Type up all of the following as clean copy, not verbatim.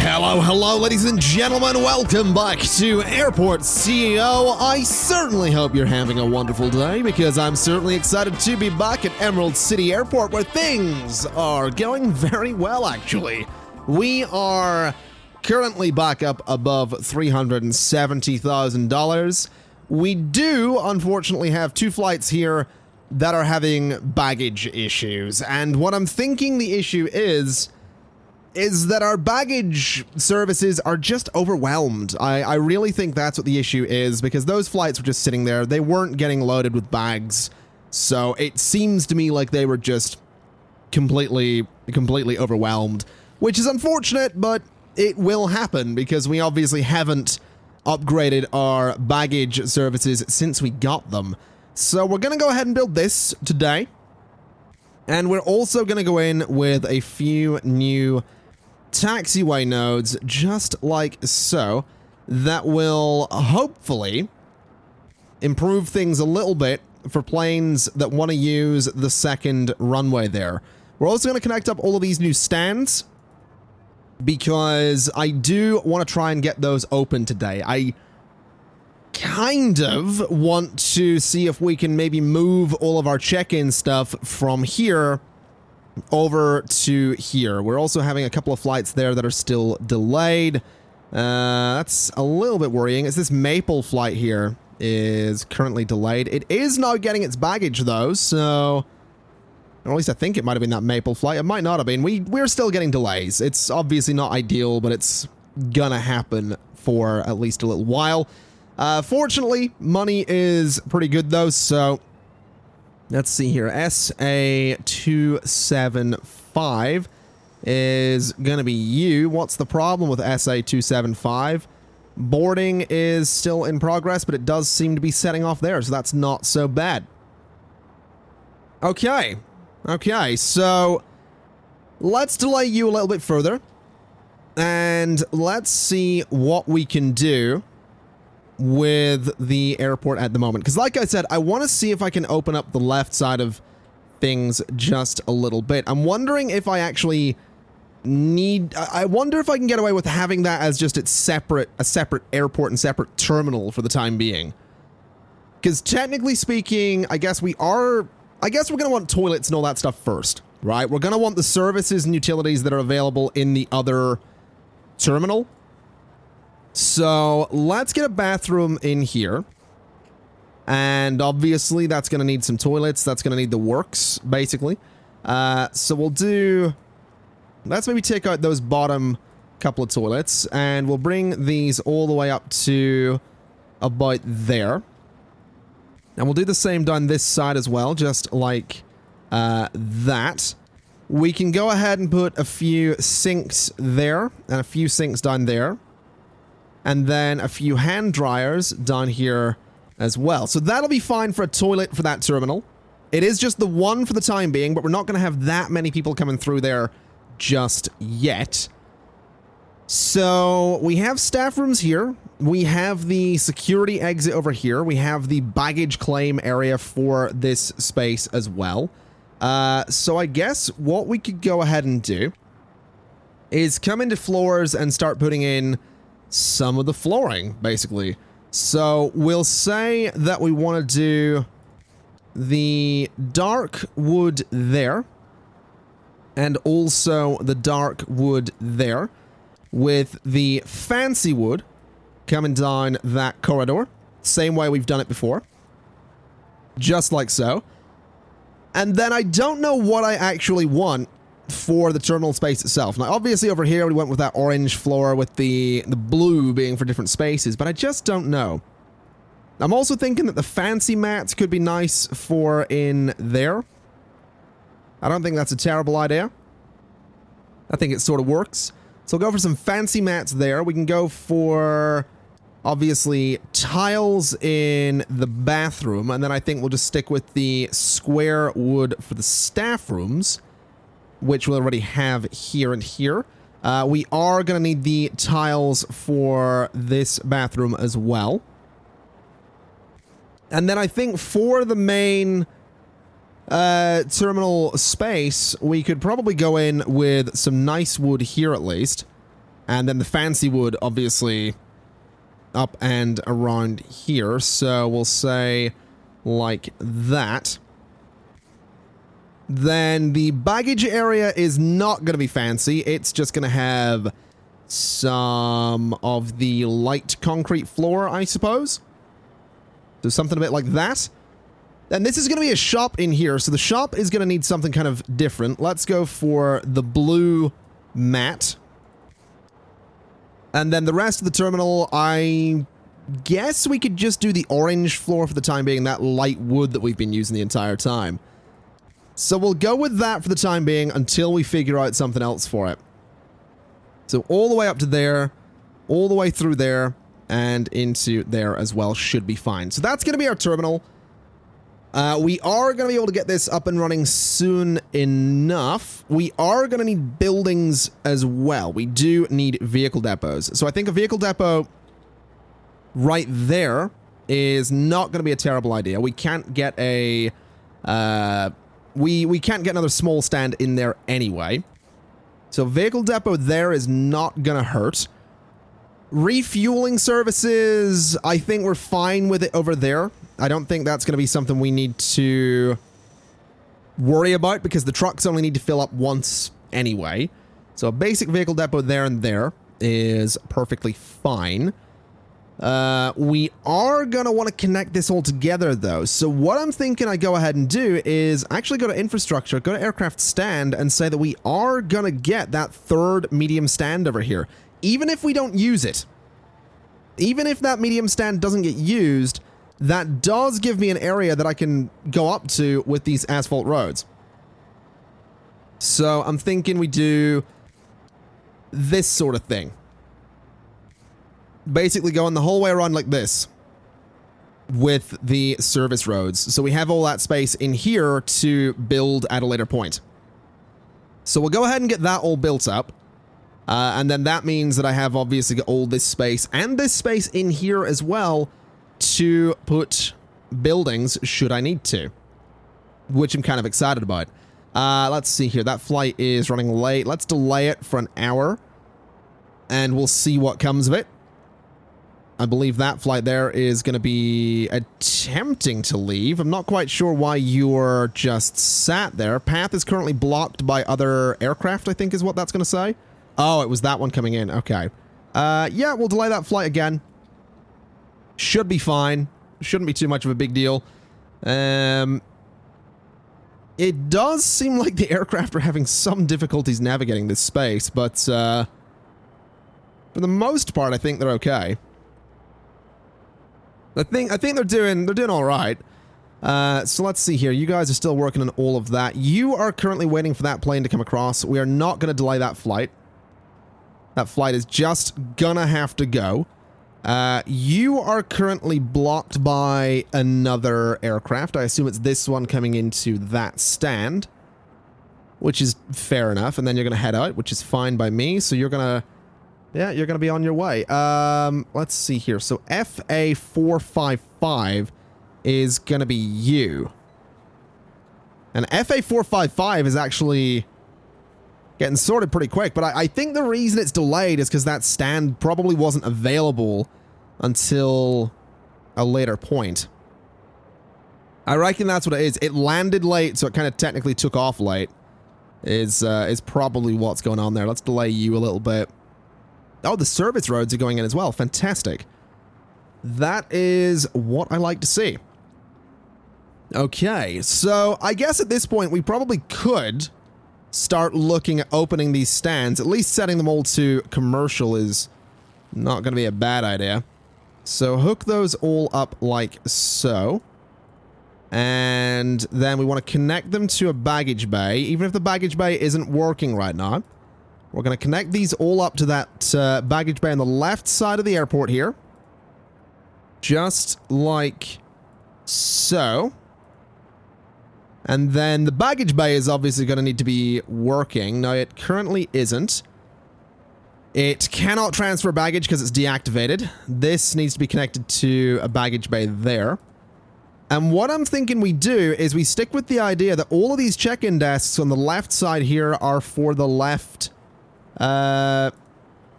Hello, ladies and gentlemen. Welcome back to Airport CEO. I certainly hope you're having a wonderful day because I'm certainly excited to be back at Emerald City Airport where things are going very well, actually. We are currently back up above $370,000. We do, unfortunately, have two flights here that are having baggage issues. And what I'm thinking the issue is that our baggage services are just overwhelmed. I really think that's what the issue is, because those flights were just sitting there. They weren't getting loaded with bags. So it seems to me like they were just completely overwhelmed, which is unfortunate, but it will happen because we obviously haven't upgraded our baggage services since we got them. So we're going to go ahead and build this today. And we're also going to go in with a few new taxiway nodes, just like so, that will hopefully improve things a little bit for planes that want to use the second runway there. We're also going to connect up all of these new stands because I do want to try and get those open today. I kind of want to see if we can maybe move all of our check-in stuff from here over to here. We're also having a couple of flights there that are still delayed. That's a little bit worrying, as this Maple flight here is currently delayed. It is now getting its baggage though, so, or at least I think it might have been that Maple flight. It might not have been. We're still getting delays. It's obviously not ideal, but it's gonna happen for at least a little while. Fortunately, money is pretty good though, so let's see here. SA275 is going to be you. What's the problem with SA275? Boarding is still in progress, but it does seem to be setting off there, so that's not so bad. Okay, so let's delay you a little bit further, and let's see what we can do with the airport at the moment, because like I said, I want to see if I can open up the left side of things just a little bit. I'm wondering if I actually I wonder if I can get away with having that as just a separate airport and separate terminal for the time being, because technically speaking, I guess we're going to want toilets and all that stuff first, right? We're going to want the services and utilities that are available in the other terminal. So let's get a bathroom in here. And obviously that's going to need some toilets. That's going to need the works, basically. So we'll let's maybe take out those bottom couple of toilets. And we'll bring these all the way up to about there. And we'll do the same down this side as well, just like that. We can go ahead and put a few sinks there and a few sinks down there. And then a few hand dryers down here as well. So that'll be fine for a toilet for that terminal. It is just the one for the time being, but we're not going to have that many people coming through there just yet. So we have staff rooms here. We have the security exit over here. We have the baggage claim area for this space as well. So I guess what we could go ahead and do is come into floors and start putting in some of the flooring, basically. So we'll say that we want to do the dark wood there, and also the dark wood there, with the fancy wood coming down that corridor, same way we've done it before, just like so. And then I don't know what I actually want for the terminal space itself. Now, obviously over here we went with that orange floor with the blue being for different spaces, but I just don't know. I'm also thinking that the fancy mats could be nice for in there. I don't think that's a terrible idea. I think it sort of works. So we'll go for some fancy mats there. We can go for, obviously, tiles in the bathroom, and then I think we'll just stick with the square wood for the staff rooms, which we'll already have here and here. We are going to need the tiles for this bathroom as well. And then I think for the main terminal space, we could probably go in with some nice wood here at least. And then the fancy wood, obviously, up and around here. So we'll say like that. Then the baggage area is not going to be fancy. It's just going to have some of the light concrete floor, I suppose. So something a bit like that. And this is going to be a shop in here. So the shop is going to need something kind of different. Let's go for the blue mat. And then the rest of the terminal, I guess we could just do the orange floor for the time being, that light wood that we've been using the entire time. So we'll go with that for the time being until we figure out something else for it. So all the way up to there, all the way through there, and into there as well should be fine. So that's going to be our terminal. We are going to be able to get this up and running soon enough. We are going to need buildings as well. We do need vehicle depots. So I think a vehicle depot right there is not going to be a terrible idea. We can't get a... We can't get another small stand in there anyway. So vehicle depot there is not going to hurt. Refueling services, I think we're fine with it over there. I don't think that's going to be something we need to worry about because the trucks only need to fill up once anyway. So a basic vehicle depot there and there is perfectly fine. We are going to want to connect this all together though. So what I'm thinking I go ahead and do is actually go to infrastructure, go to aircraft stand and say that we are going to get that third medium stand over here. Even if we don't use it. Even if that medium stand doesn't get used, that does give me an area that I can go up to with these asphalt roads. So I'm thinking we do this sort of thing. Basically going the whole way around like this with the service roads. So we have all that space in here to build at a later point. So we'll go ahead and get that all built up. And then that means that I have obviously got all this space and this space in here as well to put buildings should I need to, which I'm kind of excited about. Let's see here. That flight is running late. Let's delay it for an hour and we'll see what comes of it. I believe that flight there is going to be attempting to leave. I'm not quite sure why you're just sat there. Path is currently blocked by other aircraft, I think is what that's going to say. Oh, it was that one coming in. Okay. Yeah, we'll delay that flight again. Should be fine. Shouldn't be too much of a big deal. It does seem like the aircraft are having some difficulties navigating this space, but for the most part, I think they're okay. I think they're doing all right. So let's see here. You guys are still working on all of that. You are currently waiting for that plane to come across. We are not going to delay that flight. That flight is just gonna have to go. You are currently blocked by another aircraft. I assume it's this one coming into that stand, which is fair enough. And then you're gonna head out, which is fine by me. So you're gonna, yeah, you're gonna be on your way. Let's see here. So FA455 is gonna be you. And FA455 is actually getting sorted pretty quick, but I think the reason it's delayed is because that stand probably wasn't available until a later point. I reckon that's what it is. It landed late, so it kind of technically took off late. Is probably what's going on there. Let's delay you a little bit. Oh, the service roads are going in as well. Fantastic. That is what I like to see. Okay, so I guess at this point we probably could start looking at opening these stands. At least setting them all to commercial is not going to be a bad idea. So hook those all up like so. And then we want to connect them to a baggage bay, even if the baggage bay isn't working right now. We're going to connect these all up to that baggage bay on the left side of the airport here. Just like so. And then the baggage bay is obviously going to need to be working. Now, it currently isn't. It cannot transfer baggage because it's deactivated. This needs to be connected to a baggage bay there. And what I'm thinking we do is we stick with the idea that all of these check-in desks on the left side here are for the left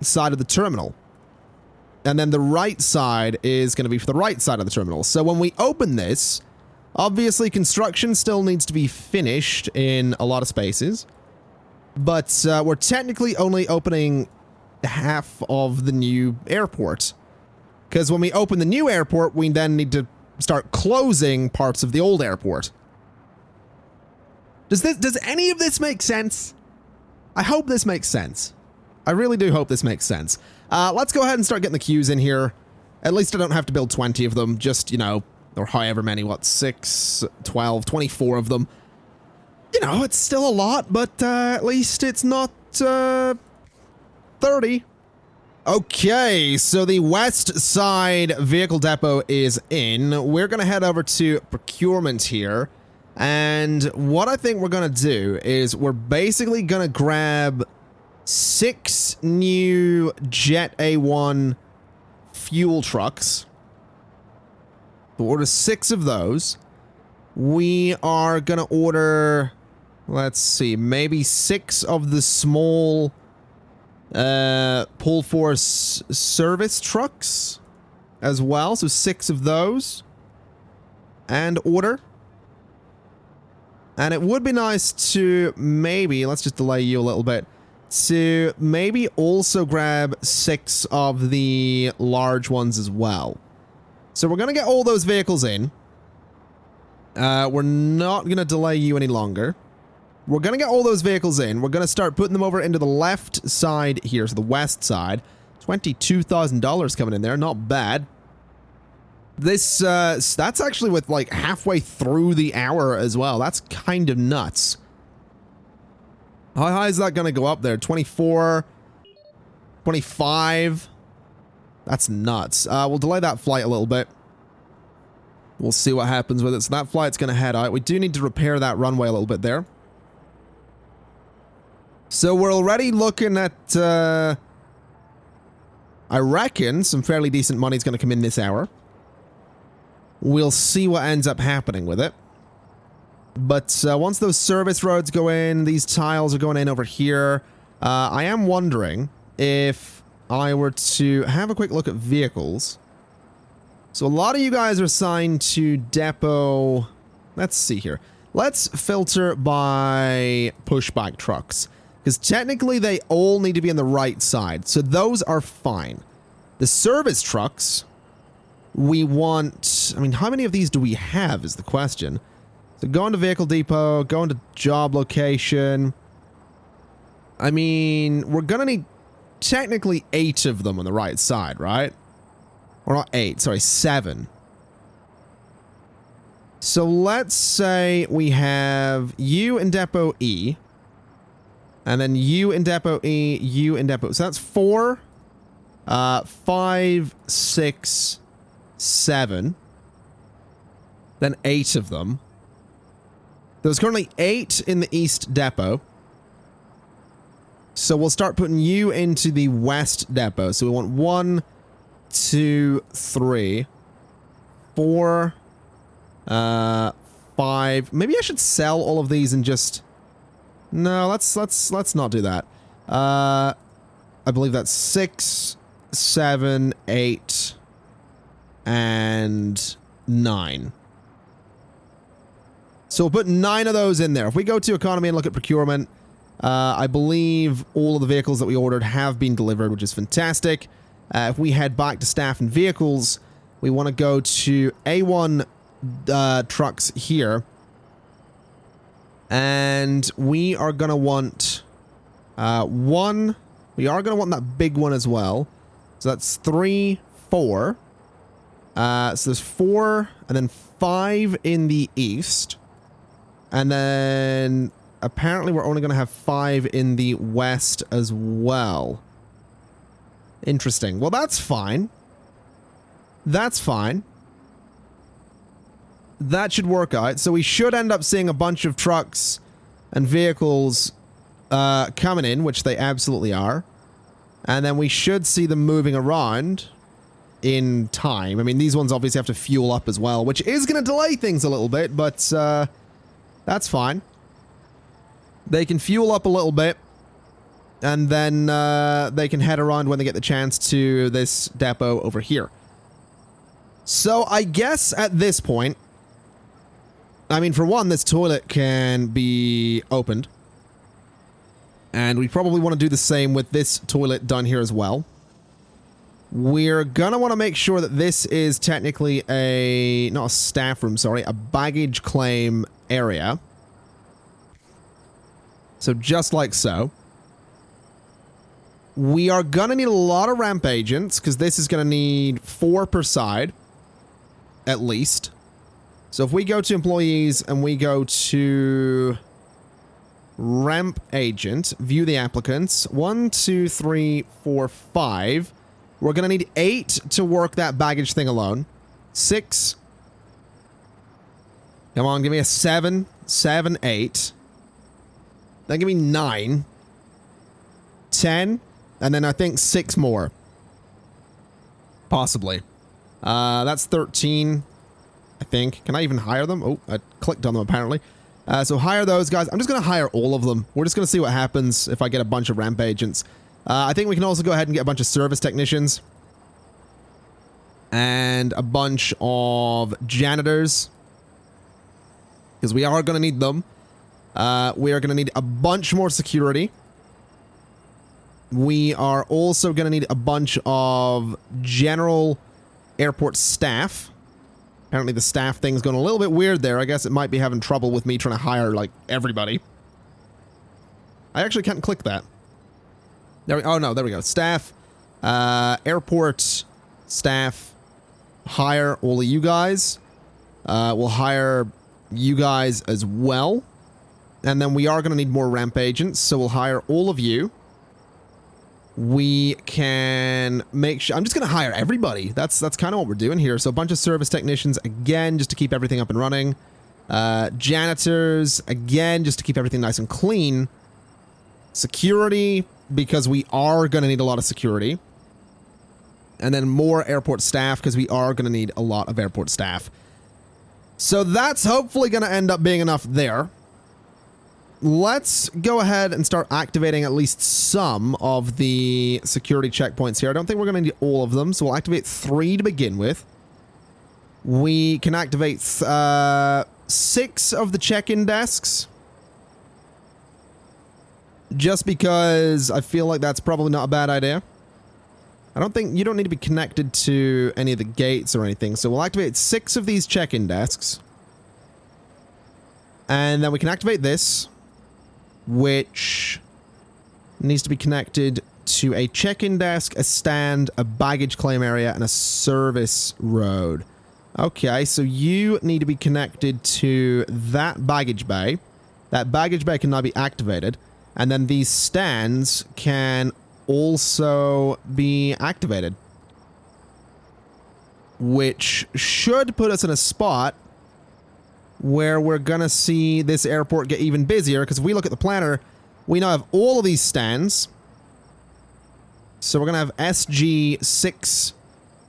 side of the terminal. And then the right side is going to be for the right side of the terminal. So when we open this, obviously construction still needs to be finished in a lot of spaces. But we're technically only opening half of the new airport. Because when we open the new airport, we then need to start closing parts of the old airport. Does any of this make sense? I hope this makes sense. I really do hope this makes sense. Let's go ahead and start getting the queues in here. At least I don't have to build 20 of them, just, you know, or however many, what, 6, 12, 24 of them. You know, it's still a lot, but at least it's not 30. Okay, so the west side vehicle depot is in. We're going to head over to procurement here. And what I think we're going to do is we're basically going to grab 6 new Jet A1 fuel trucks. We'll order 6 of those. We are going to order, let's see, maybe 6 of the small pull force service trucks as well. So 6 of those. And order. And it would be nice to maybe, let's just delay you a little bit, to maybe also grab 6 of the large ones as well. So we're going to get all those vehicles in. We're not going to delay you any longer. We're going to get all those vehicles in. We're going to start putting them over into the left side here, so the west side. $22,000 coming in there, not bad. This, that's actually with like halfway through the hour as well. That's kind of nuts. How high is that going to go up there? 24, 25. That's nuts. We'll delay that flight a little bit. We'll see what happens with it. So that flight's going to head out. We do need to repair that runway a little bit there. So we're already looking at, I reckon some fairly decent money is going to come in this hour. We'll see what ends up happening with it. But once those service roads go in, these tiles are going in over here. I am wondering if I were to have a quick look at vehicles. So a lot of you guys are assigned to depot. Let's see here. Let's filter by pushback trucks. Because technically they all need to be on the right side. So those are fine. The service trucks, we want... I mean, how many of these do we have is the question. So go into vehicle depot, go into job location. I mean, we're going to need technically 8 of them on the right side, right? Or not 8, sorry, 7. So let's say we have you in depot E. And then you in depot E, you in depot. So that's 4, 5, 6, 7. Then 8 of them. There's currently 8 in the east depot. So we'll start putting you into the west depot. So we want 1, 2, 3, 4, 5. Maybe I should sell all of these and just... No, let's not do that. I believe that's 6, 7, 8, and 9. So we'll put 9 of those in there. If we go to economy and look at procurement, I believe all of the vehicles that we ordered have been delivered, which is fantastic. If we head back to staff and vehicles, we want to go to A1 trucks here. And we are going to want 1. We are going to want that big one as well. So that's 3, 4. So there's 4 and then 5 in the east. And then apparently we're only going to have 5 in the west as well. Interesting. Well, that's fine. That's fine. That should work out. So we should end up seeing a bunch of trucks and vehicles coming in, which they absolutely are. And then we should see them moving around in time. I mean, these ones obviously have to fuel up as well, which is going to delay things a little bit, but that's fine. They can fuel up a little bit. And then they can head around when they get the chance to this depot over here. So I guess at this point, I mean, for one, this toilet can be opened. And we probably want to do the same with this toilet done here as well. We're gonna want to make sure that this is technically a, not a staff room, sorry, a baggage claim area. So just like so. We are gonna need a lot of ramp agents, because this is gonna need 4 per side, at least. So if we go to employees and we go to ramp agent, view the applicants, 1, 2, 3, 4, 5. We're going to need 8 to work that baggage thing alone. 6. Come on, give me a 7. 7, 8. Then give me 9. 10. And then I think 6 more. Possibly. That's 13, I think. Can I even hire them? Oh, I clicked on them apparently. So hire those guys. I'm just going to hire all of them. We're just going to see what happens if I get a bunch of ramp agents. I think we can also go ahead and get a bunch of service technicians. And a bunch of janitors. Because we are going to need them. We are going to need a bunch more security. We are also going to need a bunch of general airport staff. Apparently the staff thing's going a little bit weird there. I guess it might be having trouble with me trying to hire, like, everybody. I actually can't click that. There we, oh, no, there we go. Staff. Airport staff. Hire all of you guys. We'll hire you guys as well. And then we are going to need more ramp agents, so we'll hire all of you. We can make sure... I'm just going to hire everybody. That's kind of what we're doing here. So a bunch of service technicians, again, just to keep everything up and running. Janitors, again, just to keep everything nice and clean. Security, because we are going to need a lot of security. And then more airport staff, because we are going to need a lot of airport staff. So that's hopefully going to end up being enough there. Let's go ahead and start activating at least some of the security checkpoints here. I don't think we're going to need all of them, so we'll activate 3 to begin with. We can activate 6 of the check-in desks. Just because I feel like that's probably not a bad idea. I don't think... You don't need to be connected to any of the gates or anything, so we'll activate 6 of these check-in desks. And then we can activate this, which needs to be connected to a check-in desk, a stand, a baggage claim area, and a service road. Okay, so you need to be connected to that baggage bay. That baggage bay can now be activated. And then these stands can also be activated. Which should put us in a spot where we're gonna see this airport get even busier, because if we look at the planner, we now have all of these stands. So we're gonna have SG 6,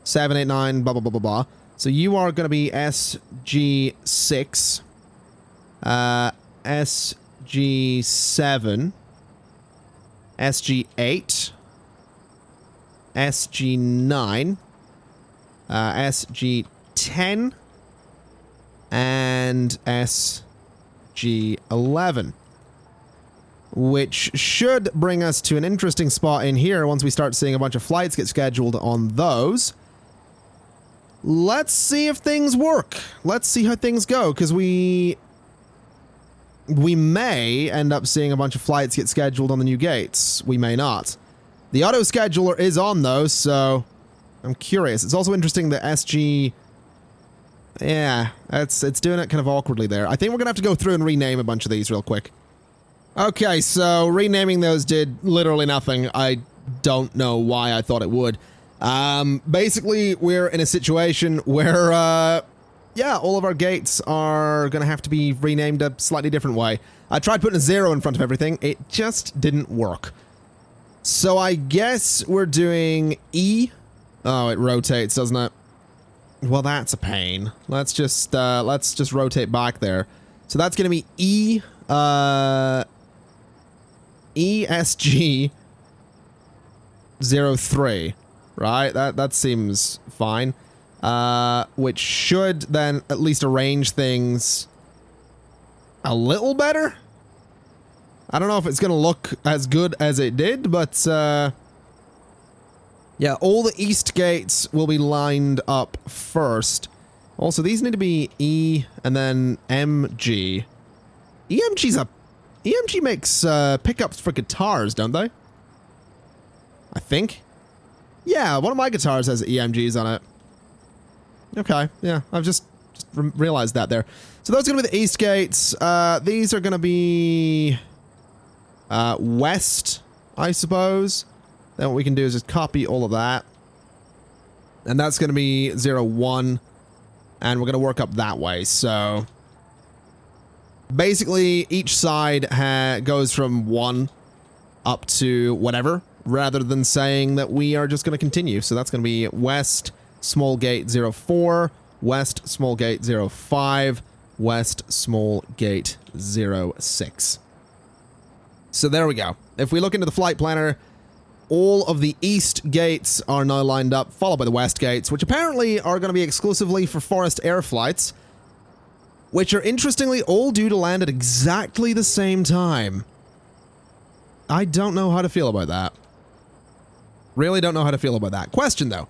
7, 8, 9, blah, blah, blah, blah, blah. So you are gonna be SG 6, SG 7, SG 8, SG 9, SG 10, and SG11, which should bring us to an interesting spot in here once we start seeing a bunch of flights get scheduled on those. Let's see if things work. Let's see how things go, because we may end up seeing a bunch of flights get scheduled on the new gates. We may not. The auto scheduler is on though, so I'm curious. It's also interesting that SG... Yeah, it's doing it kind of awkwardly there. I think we're going to have to go through and rename a bunch of these real quick. Okay, so renaming those did literally nothing. I don't know why I thought it would. Basically, we're in a situation where, yeah, all of our gates are going to have to be renamed a slightly different way. I tried putting a 0 in front of everything. It just didn't work. So I guess we're doing E. Oh, it rotates, doesn't it? Well, that's a pain. Let's just rotate back there. So that's going to be ESG 03, right? That seems fine. Which should then at least arrange things a little better. I don't know if it's going to look as good as it did, but yeah, all the east gates will be lined up first. Also, these need to be E and then MG. EMG makes pickups for guitars, don't they? I think. Yeah, one of my guitars has EMGs on it. Okay, yeah, I've just realized that there. So those are going to be the east gates. These are going to be west, I suppose. Then what we can do is just copy all of that. And that's going to be 01. And we're going to work up that way. So basically, each side goes from 1 up to whatever, rather than saying that we are just going to continue. So that's going to be west, small gate 04, west, small gate 05, west, small gate 06. So there we go. If we look into the flight planner, all of the east gates are now lined up, followed by the west gates, which apparently are going to be exclusively for Forest Air flights, which are interestingly all due to land at exactly the same time. I don't know how to feel about that. Really don't know how to feel about that. Question, though.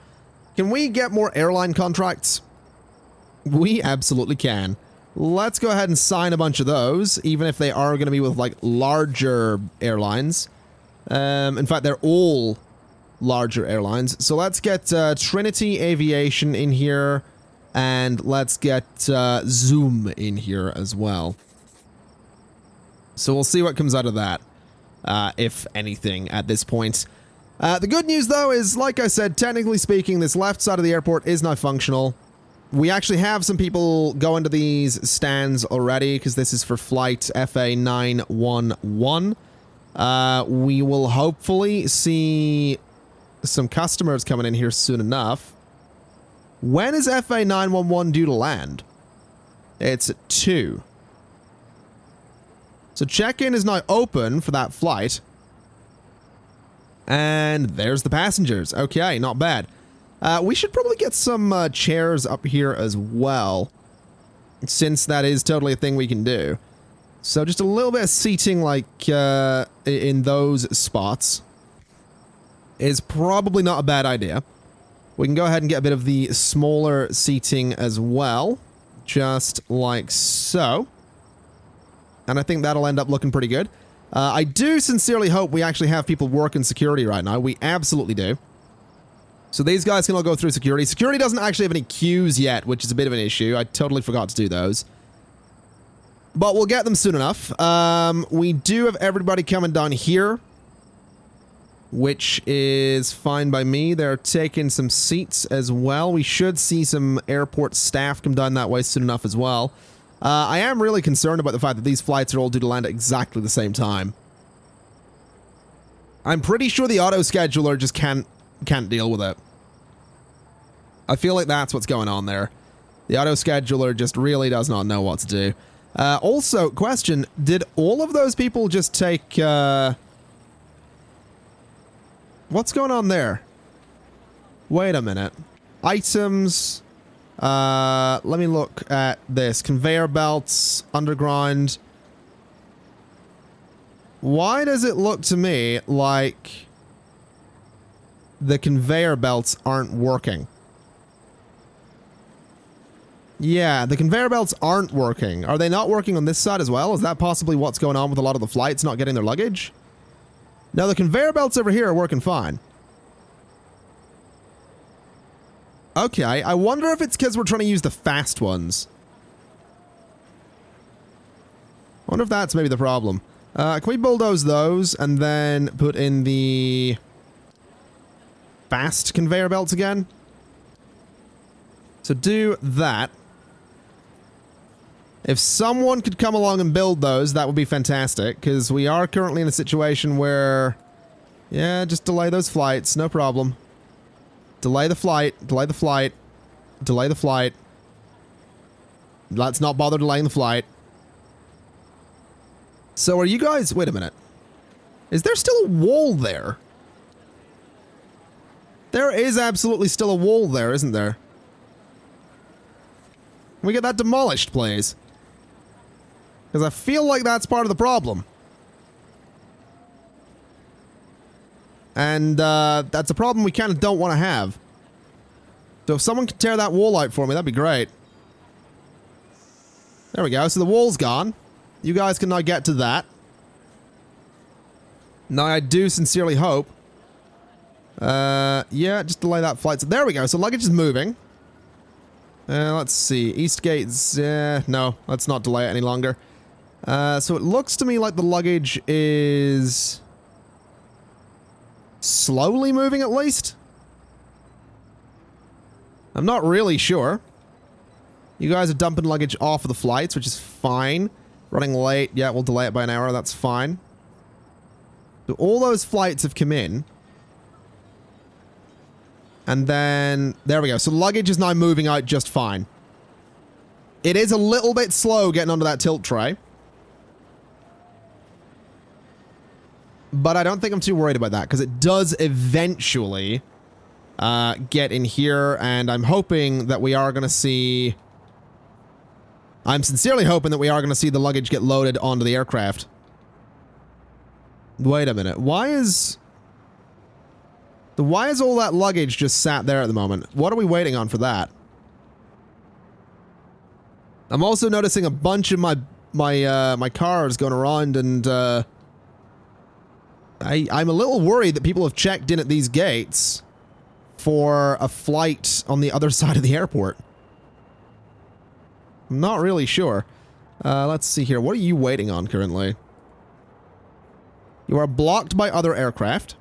Can we get more airline contracts? We absolutely can. Let's go ahead and sign a bunch of those, even if they are going to be with, like, larger airlines. In fact, they're all larger airlines. So let's get Trinity Aviation in here, and let's get Zoom in here as well. So we'll see what comes out of that, if anything, at this point. The good news, though, is, like I said, technically speaking, this left side of the airport is now functional. We actually have some people going to these stands already, because this is for flight FA911. We will hopefully see some customers coming in here soon enough. When is FA911 due to land? It's at 2. So check-in is now open for that flight. And there's the passengers. Okay, not bad. We should probably get some chairs up here as well, since that is totally a thing we can do. So just a little bit of seating, like, in those spots is probably not a bad idea. We can go ahead and get a bit of the smaller seating as well, just like so. And I think that'll end up looking pretty good. I do sincerely hope we actually have people working security right now. We absolutely do. So these guys can all go through security. Security doesn't actually have any queues yet, which is a bit of an issue. I totally forgot to do those. But we'll get them soon enough. We do have everybody coming down here, which is fine by me. They're taking some seats as well. We should see some airport staff come down that way soon enough as well. I am really concerned about the fact that these flights are all due to land at exactly the same time. I'm pretty sure the auto scheduler just can't deal with it. I feel like that's what's going on there. The auto scheduler just really does not know what to do. Also, question, did all of those people just take, what's going on there? Wait a minute. Items, let me look at this. Conveyor belts, underground. Why does it look to me like the conveyor belts aren't working? Yeah, the conveyor belts aren't working. Are they not working on this side as well? Is that possibly what's going on with a lot of the flights not getting their luggage? No, the conveyor belts over here are working fine. Okay, I wonder if it's because we're trying to use the fast ones. I wonder if that's maybe the problem. Can we bulldoze those and then put in the fast conveyor belts again? So do that. If someone could come along and build those, that would be fantastic, because we are currently in a situation where, yeah, just delay those flights, no problem. Delay the flight, delay the flight, delay the flight. Let's not bother delaying the flight. So are you guys... Wait a minute. Is there still a wall there? There is absolutely still a wall there, isn't there? Can we get that demolished, please? Because I feel like that's part of the problem. And that's a problem we kind of don't want to have. So if someone could tear that wall out for me, that'd be great. There we go. So the wall's gone. You guys can now get to that. Now I do sincerely hope. Yeah, just delay that flight. So there we go. So luggage is moving. Let's see. East gate's... no, let's not delay it any longer. So it looks to me like the luggage is... slowly moving, at least? I'm not really sure. You guys are dumping luggage off of the flights, which is fine. Running late. Yeah, we'll delay it by an hour. That's fine. So all those flights have come in. And then... there we go. So luggage is now moving out just fine. It is a little bit slow getting onto that tilt tray. But I don't think I'm too worried about that, because it does eventually get in here, and I'm hoping that we are going to see... I'm sincerely hoping that we are going to see the luggage get loaded onto the aircraft. Wait a minute. Why is all that luggage just sat there at the moment? What are we waiting on for that? I'm also noticing a bunch of my cars going around, and I'm a little worried that people have checked in at these gates for a flight on the other side of the airport. I'm not really sure. Let's see here. What are you waiting on currently? You are blocked by other aircraft.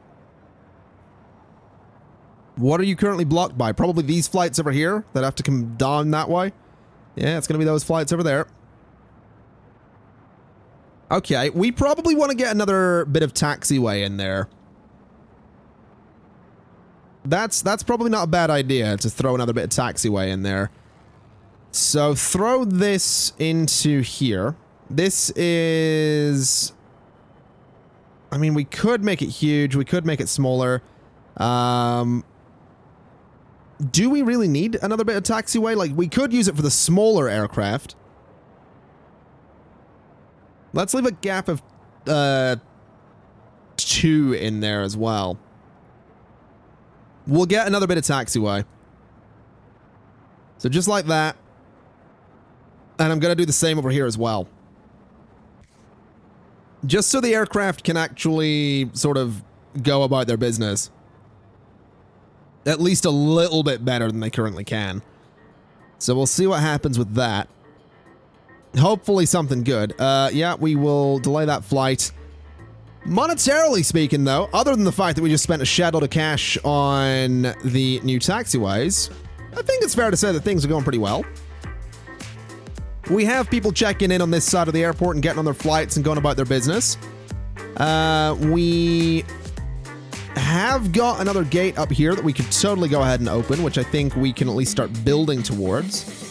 What are you currently blocked by? Probably these flights over here that have to come down that way. Yeah, it's going to be those flights over there. Okay, we probably want to get another bit of taxiway in there. That's probably not a bad idea to throw another bit of taxiway in there. So throw this into here. This is... I mean, we could make it huge. We could make it smaller. Do we really need another bit of taxiway? Like, we could use it for the smaller aircraft. Let's leave a gap of 2 in there as well. We'll get another bit of taxiway. So just like that. And I'm going to do the same over here as well. Just so the aircraft can actually sort of go about their business. At least a little bit better than they currently can. So we'll see what happens with that. Hopefully something good. Yeah, we will delay that flight. Monetarily speaking, though, other than the fact that we just spent a shed load of cash on the new taxiways, I think it's fair to say that things are going pretty well. We have people checking in on this side of the airport and getting on their flights and going about their business. We have got another gate up here that we could totally go ahead and open, which I think we can at least start building towards.